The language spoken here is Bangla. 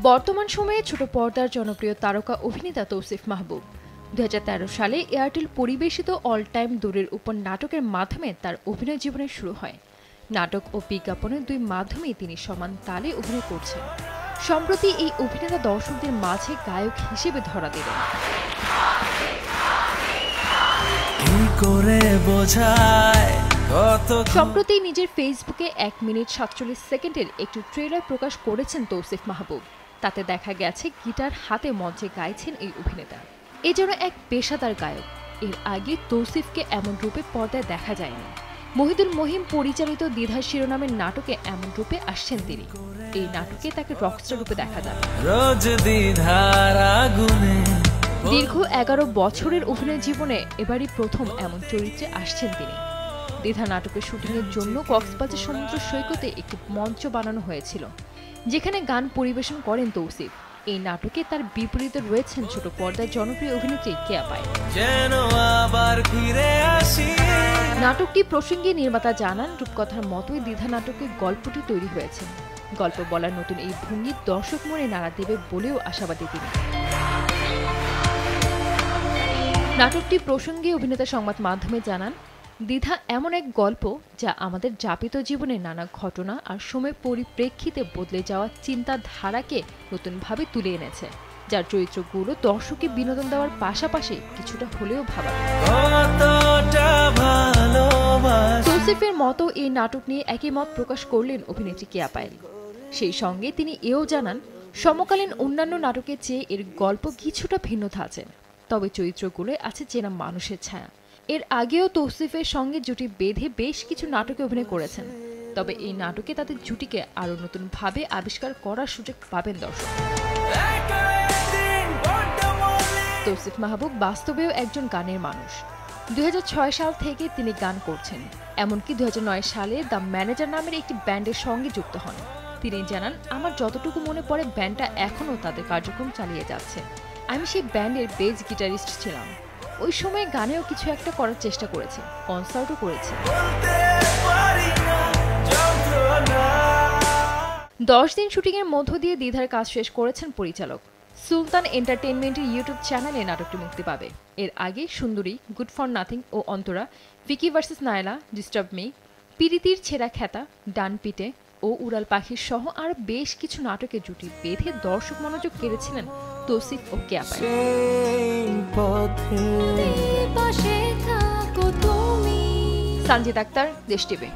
বর্তমান সময়ে ছোট পর্দার জনপ্রিয় তারকা অভিনেতা তৌসিফ মাহবুব 2013 সালে এয়ারটেল পরিবেশিত অল টাইম দূরের উপর নাটকের মাধ্যমে তার অভিনয় জীবনে শুরু হয়। নাটক ও বিজ্ঞাপনের দুই মাধ্যমেই তিনি সমান তালে অভিনয় করছেন। সম্প্রতি এই অভিনেতা দর্শকদের মাঝে গায়ক হিসেবে ধরা দিলেন। সম্প্রতি নিজের ফেসবুকে 1 মিনিট 47 সেকেন্ডের একটি ট্রেলার প্রকাশ করেছেন তৌসিফ মাহবুব। তাতে দেখা গেছে গিটার হাতে মঞ্চে গাইছেন এই অভিনেতা। এ যেন এক পেশাদার গায়ক। এর আগে তৌসিফকে এমন রূপে পর্দায় দেখা যায়নি। মহিদুল মহিম পরিচালিত দ্বিধা শিরোনামের নাটকে এমন রূপে আসছেন তিনি। এই নাটকে তাকে রকস্টার রূপে দেখা যাবে। দীর্ঘ 11 বছরের অভিনয় জীবনে এবারই প্রথম এমন চরিত্রে আসছেন তিনি। দ্বিধা নাটকের শুটিংয়ের জন্য কক্সবাজার সমুদ্র সৈকতে একটি মঞ্চ বানানো হয়েছিল, যেখানে গান পরিবেশন করেন তৌসিফ। এই নাটকে তার বিপরীতে রয়েছেন ছোট পর্দার জনপ্রিয় অভিনেত্রী কেয়া পায়েল। নাটকটি প্রসঙ্গে নির্মাতা জানান, রূপকথার মতোই দ্বিধা নাটকের গল্পটি তৈরি হয়েছে। গল্প বলার নতুন এই ভঙ্গি দর্শক মনে নাড়া দেবে বলেও আশাবাদী তিনি। নাটকটি প্রসঙ্গে অভিনেতা সংবাদ মাধ্যমে জানান, দ্বিধা এমন এক গল্প যা আমাদের যাপিত জীবনে নানা ঘটনা আর সময় পরিপ্রেক্ষিতে বদলে যাওয়া চিন্তাধারাকে নতুনভাবে তুলে এনেছে, যার চরিত্রগুলো দর্শককে বিনোদন দেওয়ার পাশাপাশি কিছুটা হলেও ভাবা। তৌসিফের মতো এই নাটক নিয়ে একই মত প্রকাশ করলেন অভিনেত্রী কেয়া পায়েল। সেই সঙ্গে তিনি এও জানান, সমকালীন অন্যান্য নাটকের চেয়ে এর গল্প কিছুটা ভিন্ন ধাঁচের, তবে চরিত্রগুলোয় আছে চেনা মানুষের ছায়া। এর আগেও তৌসিফের সঙ্গে জুটি বেঁধে বেশ কিছু নাটকে অভিনয় করেছেন, তবে এই নাটকে তাদের জুটিকে আরও নতুনভাবে আবিষ্কার করার সুযোগ পাবেন দর্শক। তৌসিফ মাহবুব বাস্তবেও একজন গানের মানুষ। 2006 সাল থেকে তিনি গান করছেন, এমনকি 2009 সালে দ্য ম্যানেজার নামের একটি ব্যান্ডের সঙ্গে যুক্ত হন। তিনি জানান, আমার যতটুকু মনে পড়ে ব্যান্ডটা এখনও তাদের কার্যক্রম চালিয়ে যাচ্ছে। আমি সেই ব্যান্ডের বেস গিটারিস্ট ছিলাম। ওই সময় গানেও কিছু একটা করার চেষ্টা করেছি, কনসার্টও করেছি। 10 দিন শুটিংয়ের মধ্য দিয়ে দ্বিধার কাজ শেষ করেছেন পরিচালক। সুলতান এন্টারটেইনমেন্টের ইউটিউব চ্যানেলে নাটকটি মুক্তি পাবে। এর আগে সুন্দরী, গুড ফর নাথিং ও Antara, Vicky versus Naila, disturb me, পিরিতির ছেঁড়া খেতা, ডান পিটে ও উড়াল পাখির সহ আর বেশ কিছু নাটকে জুটি বেঁধে দর্শক মনোযোগ কেড়েছিলেন তৌসিফ ও কেয়া পায়েল। সঞ্জিত আক্তার, দেশ টিভি।